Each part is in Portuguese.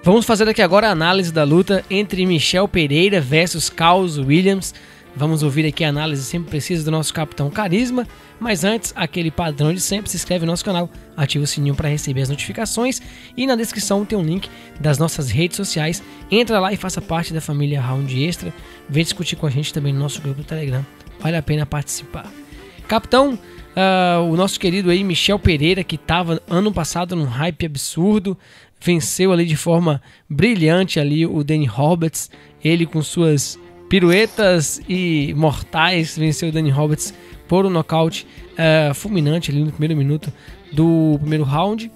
Vamos fazer aqui agora a análise da luta entre Michel Pereira versus Khaos Williams. Vamos ouvir aqui a análise sempre precisa do nosso Capitão Carisma. Mas antes, aquele padrão de sempre, se inscreve no nosso canal, ativa o sininho para receber as notificações. E na descrição tem um link das nossas redes sociais. Entra lá e faça parte da família Round Extra. Vem discutir com a gente também no nosso grupo do Telegram. Vale a pena participar. Capitão, o nosso querido aí Michel Pereira, que estava ano passado num hype absurdo, venceu ali de forma brilhante ali o Danny Roberts. Ele com suas piruetas e mortais venceu o Danny Roberts por um nocaute fulminante ali no primeiro minuto do primeiro round.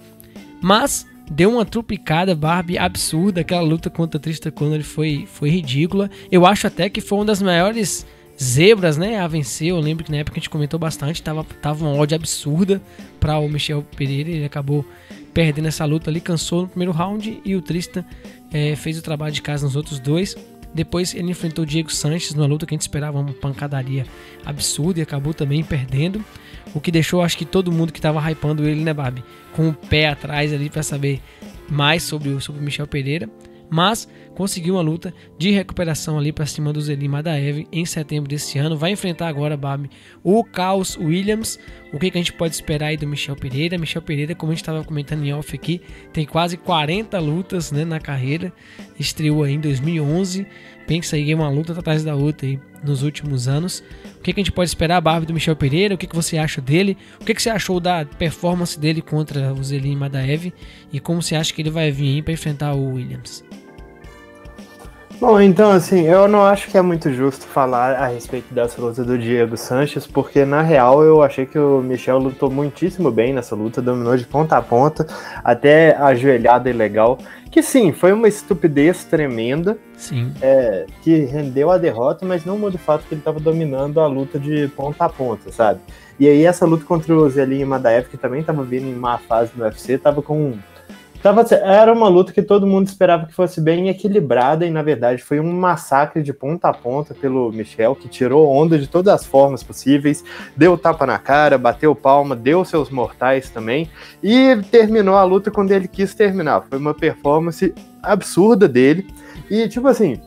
Mas deu uma trupicada, Barbie, absurda. Aquela luta contra Tristan Connelly foi ridícula. Eu acho até que foi uma das maiores zebras, né, a vencer. Eu lembro que na época a gente comentou bastante, tava uma odd absurda para o Michel Pereira. Ele acabou perdendo essa luta ali, cansou no primeiro round, e o Tristan fez o trabalho de casa nos outros dois. Depois ele enfrentou o Diego Sanches numa luta que a gente esperava uma pancadaria absurda e acabou também perdendo, o que deixou, acho que todo mundo que estava hypando ele, né, Barbie, com o pé atrás ali para saber mais sobre o Michel Pereira. Mas conseguiu uma luta de recuperação ali para cima do Zelim Madaev em setembro desse ano. Vai enfrentar agora, Barbie, o Khaos Williams. O que a gente pode esperar aí do Michel Pereira? Michel Pereira, como a gente estava comentando em off aqui, tem quase 40 lutas, né, na carreira. Estreou aí em 2011. Pensa aí, uma luta atrás da outra aí nos últimos anos. O que a gente pode esperar, Barbie, do Michel Pereira? O que você acha dele? O que você achou da performance dele contra o Zelim Madaev? E como você acha que ele vai vir aí para enfrentar o Williams? Bom, então assim, eu não acho que é muito justo falar a respeito dessa luta do Diego Sanches, porque na real eu achei que o Michel lutou muitíssimo bem nessa luta, dominou de ponta a ponta, até a ajoelhada ilegal, que sim, foi uma estupidez tremenda, sim, que rendeu a derrota, mas não muda o fato que ele estava dominando a luta de ponta a ponta, sabe? E aí essa luta contra o Zelim Madaev, que também estava vindo em má fase no UFC, era uma luta que todo mundo esperava que fosse bem equilibrada, e na verdade foi um massacre de ponta a ponta pelo Michel, que tirou onda de todas as formas possíveis, deu tapa na cara, bateu palma, deu seus mortais também, e terminou a luta quando ele quis terminar. Foi uma performance absurda dele, e tipo assim,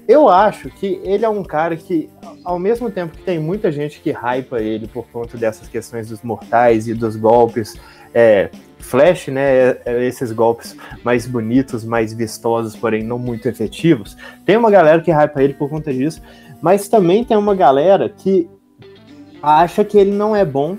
eu acho que ele é um cara que, ao mesmo tempo que tem muita gente que hypa ele por conta dessas questões dos mortais e dos golpes flash, né, esses golpes mais bonitos, mais vistosos, porém não muito efetivos. Tem uma galera que hypa ele por conta disso, mas também tem uma galera que acha que ele não é bom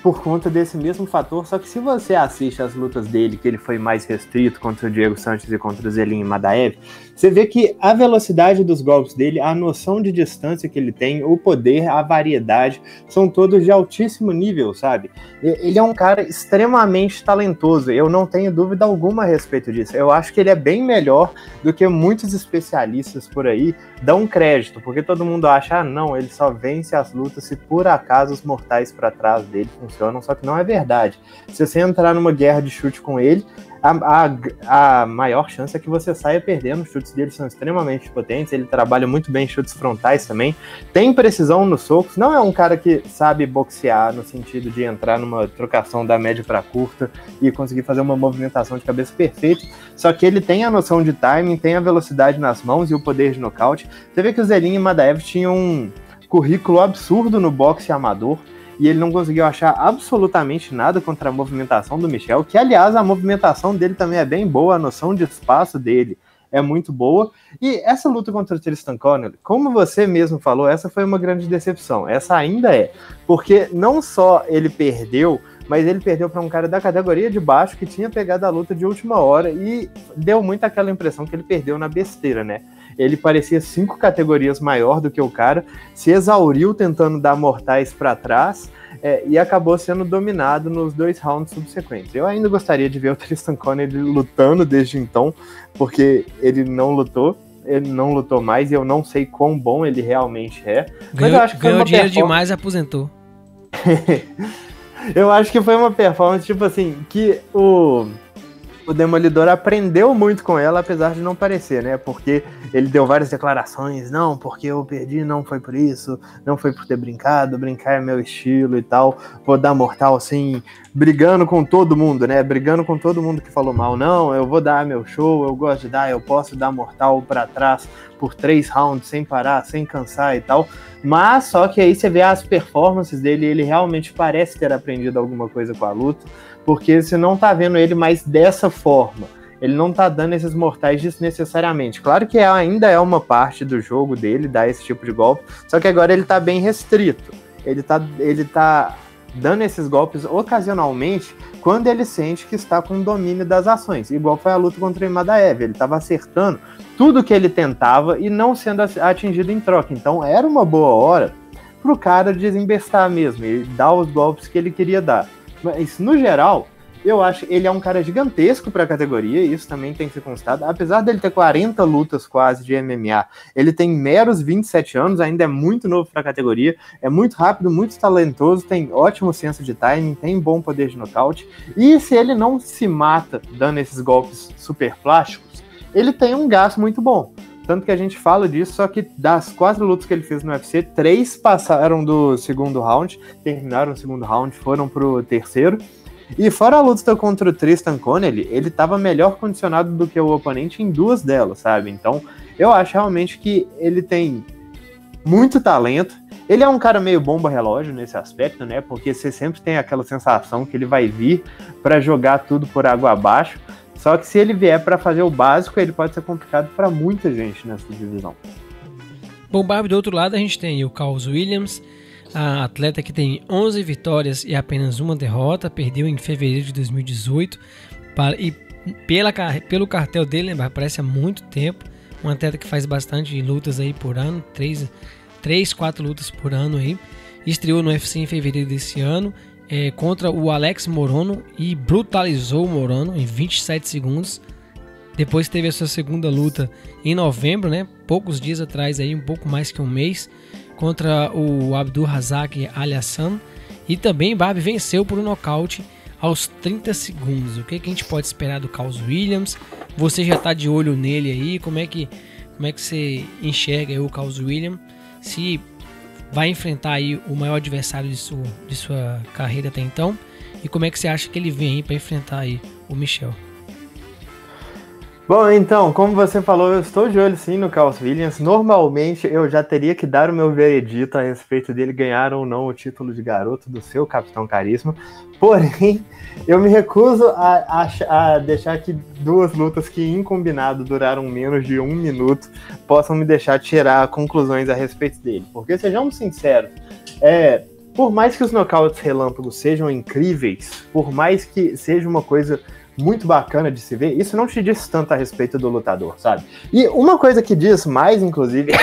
por conta desse mesmo fator. Só que se você assiste as lutas dele, que ele foi mais restrito contra o Diego Sanches e contra o Zelim Madaev, você vê que a velocidade dos golpes dele, a noção de distância que ele tem, o poder, a variedade, são todos de altíssimo nível, sabe? Ele é um cara extremamente talentoso, eu não tenho dúvida alguma a respeito disso. Eu acho que ele é bem melhor do que muitos especialistas por aí dão crédito, porque todo mundo acha, não, ele só vence as lutas se por acaso os mortais para trás dele funcionam, só que não é verdade. Se você entrar numa guerra de chute com ele, a maior chance é que você saia perdendo. Os chutes dele são extremamente potentes, ele trabalha muito bem chutes frontais também, tem precisão nos socos, não é um cara que sabe boxear no sentido de entrar numa trocação da média para curta e conseguir fazer uma movimentação de cabeça perfeita, só que ele tem a noção de timing, tem a velocidade nas mãos e o poder de nocaute. Você vê que o Zelim Madaev tinha um currículo absurdo no boxe amador, e ele não conseguiu achar absolutamente nada contra a movimentação do Michel, que, aliás, a movimentação dele também é bem boa, a noção de espaço dele é muito boa. E essa luta contra o Tristan Connelly, como você mesmo falou, essa foi uma grande decepção. Essa ainda é, porque não só ele perdeu, mas ele perdeu para um cara da categoria de baixo que tinha pegado a luta de última hora, e deu muito aquela impressão que ele perdeu na besteira, né? Ele parecia 5 categorias maior do que o cara, se exauriu tentando dar mortais para trás, e acabou sendo dominado nos 2 rounds subsequentes. Eu ainda gostaria de ver o Tristan Connelly lutando desde então, porque ele não lutou mais, e eu não sei quão bom ele realmente é. Mas eu acho que ganhou dinheiro demais e aposentou. Eu acho que foi uma performance, tipo assim, que o o Demolidor aprendeu muito com ela, apesar de não parecer, né? Porque ele deu várias declarações, não, porque eu perdi, não foi por isso, não foi por ter brincado, brincar é meu estilo e tal, vou dar mortal assim, brigando com todo mundo, né? Brigando com todo mundo que falou mal, não, eu vou dar meu show, eu gosto de dar, eu posso dar mortal pra trás por 3 rounds, sem parar, sem cansar e tal, mas só que aí você vê as performances dele, ele realmente parece ter aprendido alguma coisa com a luta, porque você não tá vendo ele mais dessa forma. Ele não tá dando esses mortais desnecessariamente. Claro que ainda é uma parte do jogo dele, dar esse tipo de golpe, só que agora ele tá bem restrito. Ele tá dando esses golpes ocasionalmente quando ele sente que está com domínio das ações. Igual foi a luta contra o Imadaev. Ele tava acertando tudo que ele tentava e não sendo atingido em troca. Então era uma boa hora pro cara desembestar mesmo e dar os golpes que ele queria dar. Mas, no geral, eu acho que ele é um cara gigantesco para a categoria, isso também tem que ser constado. Apesar dele ter 40 lutas quase de MMA, ele tem meros 27 anos, ainda é muito novo para a categoria, é muito rápido, muito talentoso, tem ótimo senso de timing, tem bom poder de nocaute. E se ele não se mata dando esses golpes super plásticos, ele tem um gasto muito bom. Tanto que a gente fala disso, só que das 4 lutas que ele fez no UFC, 3 passaram do segundo round, terminaram o segundo round, foram pro terceiro. E fora a luta contra o Tristan Connelly, ele estava melhor condicionado do que o oponente em 2 delas, sabe? Então, eu acho realmente que ele tem muito talento. Ele é um cara meio bomba relógio nesse aspecto, né? Porque você sempre tem aquela sensação que ele vai vir para jogar tudo por água abaixo. Só que se ele vier para fazer o básico, ele pode ser complicado para muita gente nessa divisão. Bom, Barbie, do outro lado a gente tem o Carlos Williams, a atleta que tem 11 vitórias e apenas uma derrota, perdeu em fevereiro de 2018, e pelo cartel dele, né, parece há muito tempo, um atleta que faz bastante lutas aí por ano, 4 lutas por ano aí, estreou no UFC em fevereiro desse ano, contra o Alex Morono e brutalizou o Morono em 27 segundos. Depois teve a sua segunda luta em novembro, né? Poucos dias atrás, aí, um pouco mais que um mês, contra o Abdulrazak Alhassan. E também Barbie venceu por um nocaute aos 30 segundos. O que a gente pode esperar do Carlos Williams? Você já está de olho nele aí? Como é que você enxerga aí o Carlos Williams? Se vai enfrentar aí o maior adversário de sua carreira até então, e como é que você acha que ele vem aí para enfrentar aí o Michel? Bom, então, como você falou, eu estou de olho sim no Carlos Williams. Normalmente eu já teria que dar o meu veredito a respeito dele ganhar ou não o título de garoto do seu Capitão Carisma, porém eu me recuso a deixar que 2 lutas que em combinado duraram menos de 1 minuto possam me deixar tirar conclusões a respeito dele, porque sejamos sinceros, por mais que os nocautes relâmpagos sejam incríveis, por mais que seja uma coisa muito bacana de se ver, isso não te diz tanto a respeito do lutador, sabe? E uma coisa que diz mais, inclusive,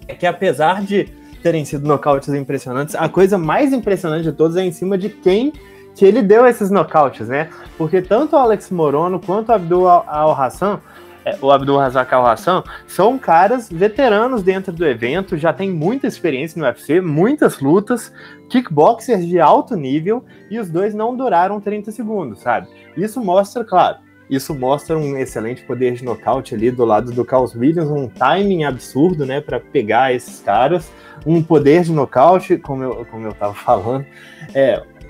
é que apesar de terem sido nocautes impressionantes, a coisa mais impressionante de todos é em cima de quem que ele deu esses nocautes, né? Porque tanto o Alex Morono quanto o Abdulrazak Alhassan são caras veteranos dentro do evento, já tem muita experiência no UFC, muitas lutas, kickboxers de alto nível, e os dois não duraram 30 segundos, sabe? Isso mostra um excelente poder de nocaute ali do lado do Carlos Williams, um timing absurdo, né, para pegar esses caras, um poder de nocaute, como eu tava falando,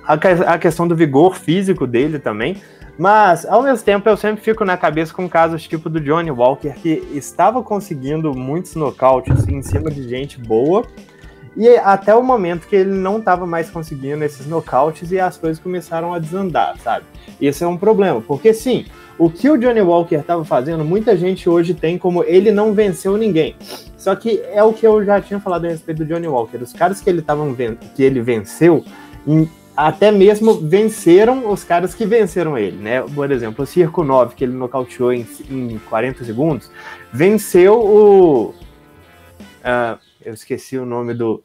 a questão do vigor físico dele também. Mas, ao mesmo tempo, eu sempre fico na cabeça com casos tipo do Johnny Walker, que estava conseguindo muitos nocautes em cima de gente boa, e até o momento que ele não estava mais conseguindo esses nocautes e as coisas começaram a desandar, sabe? Esse é um problema, porque sim, o que o Johnny Walker estava fazendo, muita gente hoje tem como ele não venceu ninguém. Só que é o que eu já tinha falado a respeito do Johnny Walker. Os caras que ele venceu, até mesmo venceram os caras que venceram ele, né? Por exemplo, o Cirkunov, que ele nocauteou em 40 segundos, venceu o... eu esqueci o nome do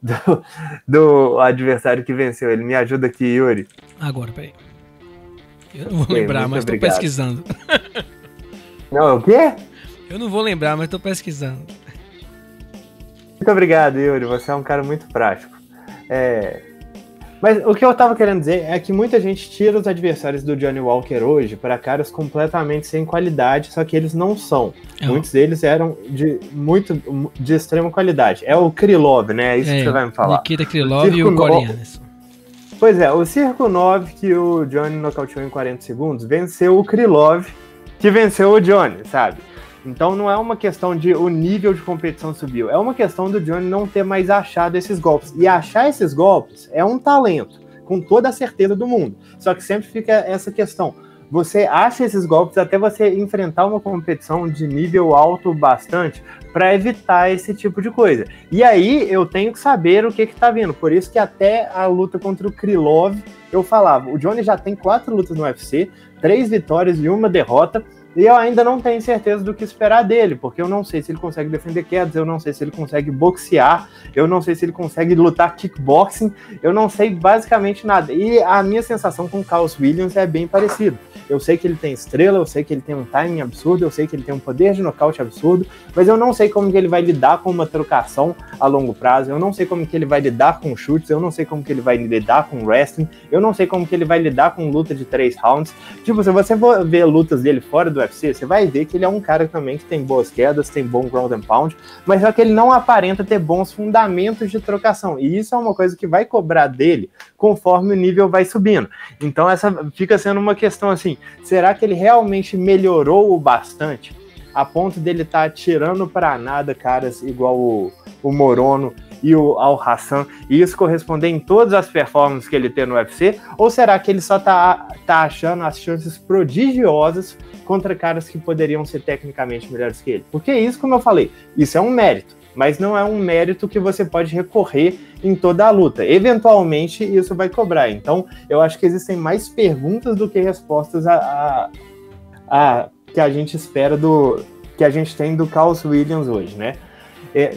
adversário que venceu ele. Me ajuda aqui, Yuri. Agora, peraí. Eu não vou lembrar, mas tô pesquisando. Não, o quê? Eu não vou lembrar, mas tô pesquisando. Muito obrigado, Yuri. Você é um cara muito prático. Mas o que eu tava querendo dizer é que muita gente tira os adversários do Johnny Walker hoje para caras completamente sem qualidade, só que eles não são. Muitos deles eram de extrema qualidade. É o Krylov, né? É isso que você vai me falar. Nikita Krylov e o Corey Anderson. Pois é, o Circo 9 que o Johnny nocauteou em 40 segundos venceu o Krylov, que venceu o Johnny, sabe? Então não é uma questão de o nível de competição subiu, é uma questão do Johnny não ter mais achado esses golpes. E achar esses golpes é um talento, com toda a certeza do mundo. Só que sempre fica essa questão. Você acha esses golpes até você enfrentar uma competição de nível alto bastante para evitar esse tipo de coisa. E aí eu tenho que saber o que tá vindo. Por isso que até a luta contra o Krylov, eu falava, o Johnny já tem 4 lutas no UFC, 3 vitórias e 1 derrota, e eu ainda não tenho certeza do que esperar dele, porque eu não sei se ele consegue defender quedas, eu não sei se ele consegue boxear, eu não sei se ele consegue lutar kickboxing, eu não sei basicamente nada. E a minha sensação com o Carlos Williams é bem parecida. Eu sei que ele tem estrela, eu sei que ele tem um timing absurdo, eu sei que ele tem um poder de nocaute absurdo, mas eu não sei como que ele vai lidar com uma trocação a longo prazo, eu não sei como que ele vai lidar com chutes, eu não sei como que ele vai lidar com wrestling, eu não sei como que ele vai lidar com luta de 3 rounds. Tipo, se você for ver lutas dele fora do UFC, você vai ver que ele é um cara também que tem boas quedas, tem bom ground and pound, mas só que ele não aparenta ter bons fundamentos de trocação, e isso é uma coisa que vai cobrar dele conforme o nível vai subindo. Então essa fica sendo uma questão assim, será que ele realmente melhorou o bastante a ponto dele estar atirando para nada caras igual o Morono e o Al-Hassan, e isso corresponder em todas as performances que ele tem no UFC, ou será que ele só tá achando as chances prodigiosas contra caras que poderiam ser tecnicamente melhores que ele? Porque isso, como eu falei, isso é um mérito, mas não é um mérito que você pode recorrer em toda a luta. Eventualmente, isso vai cobrar. Então, eu acho que existem mais perguntas do que respostas que a gente espera que a gente tem do Carlos Williams hoje, né?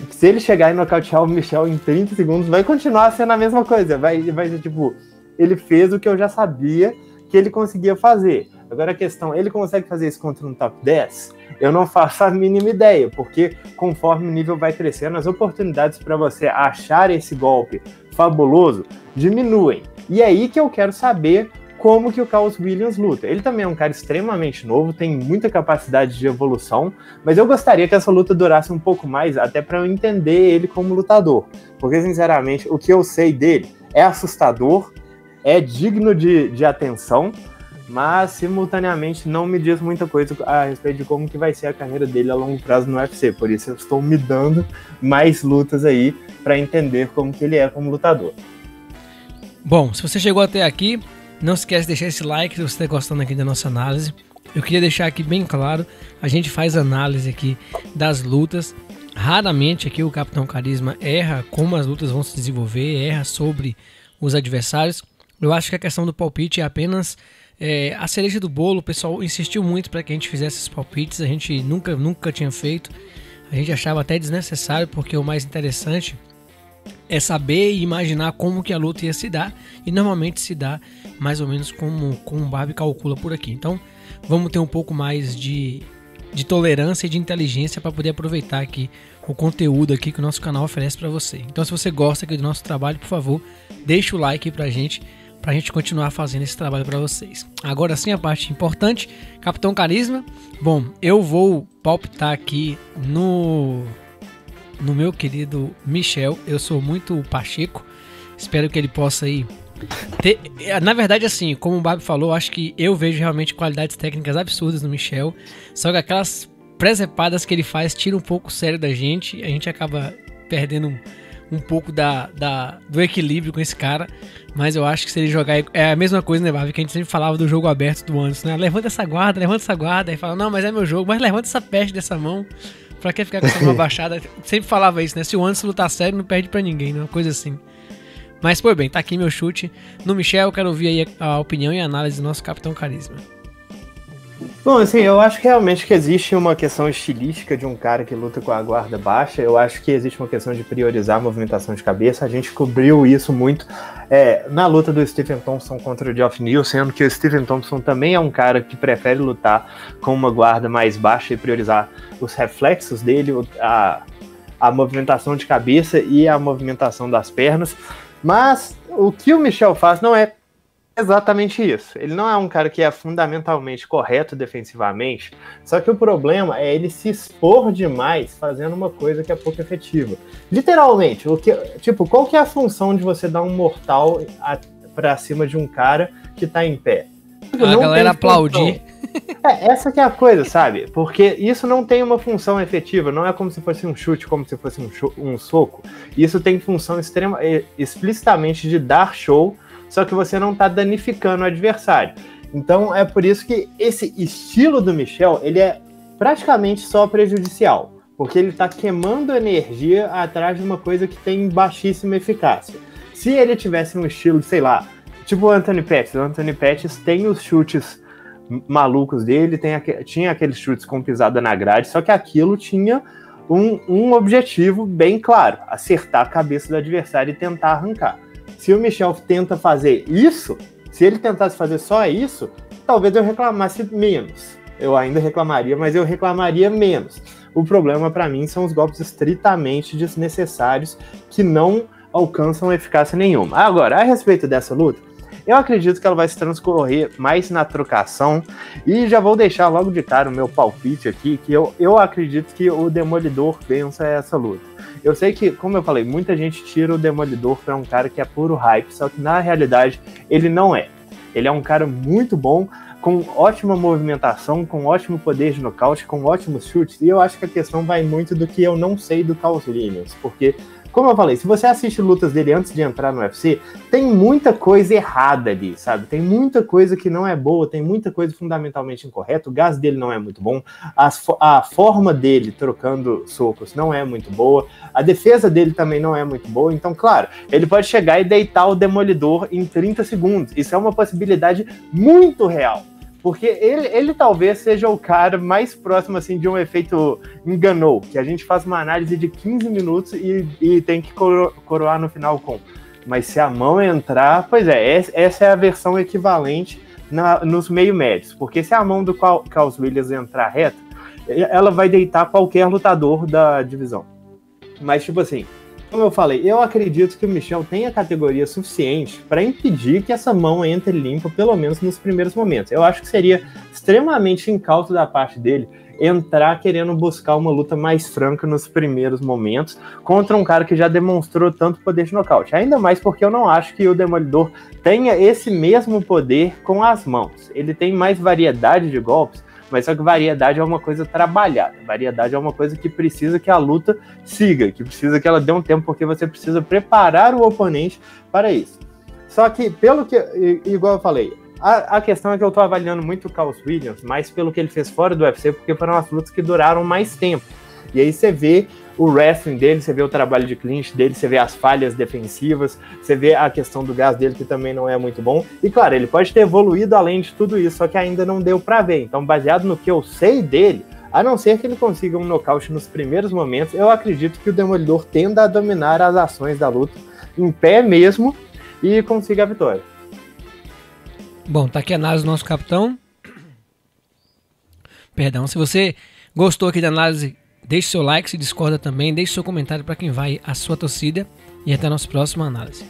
Se ele chegar e nocautear o Michel em 30 segundos, vai continuar sendo a mesma coisa. Vai ser tipo, ele fez o que eu já sabia que ele conseguia fazer. Agora a questão, ele consegue fazer isso contra um top 10? Eu não faço a mínima ideia, porque conforme o nível vai crescendo, as oportunidades para você achar esse golpe fabuloso diminuem. E é aí que eu quero saber como que o Carlos Williams luta. Ele também é um cara extremamente novo, tem muita capacidade de evolução, mas eu gostaria que essa luta durasse um pouco mais, até para eu entender ele como lutador. Porque, sinceramente, o que eu sei dele é assustador, é digno de atenção, mas simultaneamente não me diz muita coisa a respeito de como que vai ser a carreira dele a longo prazo no UFC. Por isso eu estou me dando mais lutas aí para entender como que ele é como lutador. Bom, se você chegou até aqui, não esquece de deixar esse like se você está gostando aqui da nossa análise. Eu queria deixar aqui bem claro, a gente faz análise aqui das lutas. Raramente aqui o Capitão Carisma erra como as lutas vão se desenvolver, erra sobre os adversários. Eu acho que a questão do palpite é apenas a cereja do bolo. O pessoal insistiu muito para que a gente fizesse esses palpites, a gente nunca tinha feito. A gente achava até desnecessário, porque o mais interessante é saber e imaginar como que a luta ia se dar, e normalmente se dá mais ou menos como o Barbie calcula por aqui. Então vamos ter um pouco mais de tolerância e de inteligência para poder aproveitar aqui o conteúdo aqui que o nosso canal oferece para você. Então, se você gosta aqui do nosso trabalho, por favor, deixa o like pra gente continuar fazendo esse trabalho para vocês. Agora sim, a parte importante, Capitão Carisma. Bom, eu vou palpitar aqui no meu querido Michel. Eu sou muito pacheco, espero que ele possa aí ter... Na verdade, assim, como o Barbie falou, acho que eu vejo realmente qualidades técnicas absurdas no Michel, só que aquelas presepadas que ele faz tira um pouco o sério da gente, a gente acaba perdendo um pouco do equilíbrio com esse cara. Mas eu acho que se ele jogar... É a mesma coisa, né, Barbie, que a gente sempre falava do jogo aberto do Anderson, né? Levanta essa guarda, aí fala, não, mas é meu jogo, mas levanta essa peste dessa mão. Pra que ficar com essa mão abaixada? Sempre falava isso, né? Se o Anderson lutar sério, não perde pra ninguém, né? Uma coisa assim. Mas, pô, bem, tá aqui meu chute. No Michel, eu quero ouvir aí a opinião e a análise do nosso Capitão Carisma. Bom, assim, eu acho que realmente que existe uma questão estilística de um cara que luta com a guarda baixa. Eu acho que existe uma questão de priorizar a movimentação de cabeça. A gente cobriu isso muito na luta do Stephen Thompson contra o Geoff Neal, sendo que o Stephen Thompson também é um cara que prefere lutar com uma guarda mais baixa e priorizar os reflexos dele, a movimentação de cabeça e a movimentação das pernas. Mas o que o Michel faz não é exatamente isso. Ele não é um cara que é fundamentalmente correto defensivamente, só que o problema é ele se expor demais fazendo uma coisa que é pouco efetiva. Literalmente, qual que é a função de você dar um mortal pra cima de um cara que tá em pé? A galera aplaudir. Essa que é a coisa, sabe? Porque isso não tem uma função efetiva, não é como se fosse um chute, como se fosse um soco. Isso tem função explicitamente de dar show, só que você não tá danificando o adversário. Então é por isso que esse estilo do Michel, ele é praticamente só prejudicial, porque ele tá queimando energia atrás de uma coisa que tem baixíssima eficácia. Se ele tivesse um estilo, sei lá, tipo o Anthony Pettis tem os chutes malucos dele, tinha aqueles chutes com pisada na grade, só que aquilo tinha um objetivo bem claro, acertar a cabeça do adversário e tentar arrancar. Se o Michel tenta fazer isso, se ele tentasse fazer só isso, talvez eu reclamasse menos. Eu ainda reclamaria, mas eu reclamaria menos. O problema para mim são os golpes estritamente desnecessários que não alcançam eficácia nenhuma. Agora, a respeito dessa luta, eu acredito que ela vai se transcorrer mais na trocação, e já vou deixar logo de cara o meu palpite aqui, que eu acredito que o Demolidor vença essa luta. Eu sei que, como eu falei, muita gente tira o Demolidor para um cara que é puro hype, só que na realidade ele não é. Ele é um cara muito bom, com ótima movimentação, com ótimo poder de nocaute, com ótimos chutes, e eu acho que a questão vai muito do que eu não sei do Carl Williams, porque, como eu falei, se você assiste lutas dele antes de entrar no UFC, tem muita coisa errada ali, sabe? Tem muita coisa que não é boa, tem muita coisa fundamentalmente incorreta, o gás dele não é muito bom, a forma dele trocando socos não é muito boa, a defesa dele também não é muito boa, então, claro, ele pode chegar e deitar o Demolidor em 30 segundos, isso é uma possibilidade muito real. Porque ele talvez seja o cara mais próximo assim, de um efeito enganou, que a gente faz uma análise de 15 minutos e tem que coroar no final com. Mas se a mão entrar, pois é, essa é a versão equivalente nos meio médios. Porque se a mão do Carl Williams entrar reta, ela vai deitar qualquer lutador da divisão. Mas tipo assim, como eu falei, eu acredito que o Michel tenha categoria suficiente para impedir que essa mão entre limpa, pelo menos nos primeiros momentos. Eu acho que seria extremamente incauto da parte dele entrar querendo buscar uma luta mais franca nos primeiros momentos contra um cara que já demonstrou tanto poder de nocaute. Ainda mais porque eu não acho que o Demolidor tenha esse mesmo poder com as mãos. Ele tem mais variedade de golpes, mas só que variedade é uma coisa trabalhada. Variedade é uma coisa que precisa que a luta siga, que precisa que ela dê um tempo, porque você precisa preparar o oponente para isso. Só que, igual eu falei, a questão é que eu tô avaliando muito o Carl Williams, mais pelo que ele fez fora do UFC, porque foram as lutas que duraram mais tempo. E aí você vê o wrestling dele, você vê o trabalho de clinch dele, você vê as falhas defensivas, você vê a questão do gás dele, que também não é muito bom. E claro, ele pode ter evoluído além de tudo isso, só que ainda não deu pra ver. Então, baseado no que eu sei dele, a não ser que ele consiga um nocaute nos primeiros momentos, eu acredito que o Demolidor tenda a dominar as ações da luta, em pé mesmo, e consiga a vitória. Bom, tá aqui a análise do nosso capitão. Perdão, se você gostou aqui da análise, deixe seu like, se discorda também, deixe seu comentário para quem vai a sua torcida, e até a nossa próxima análise.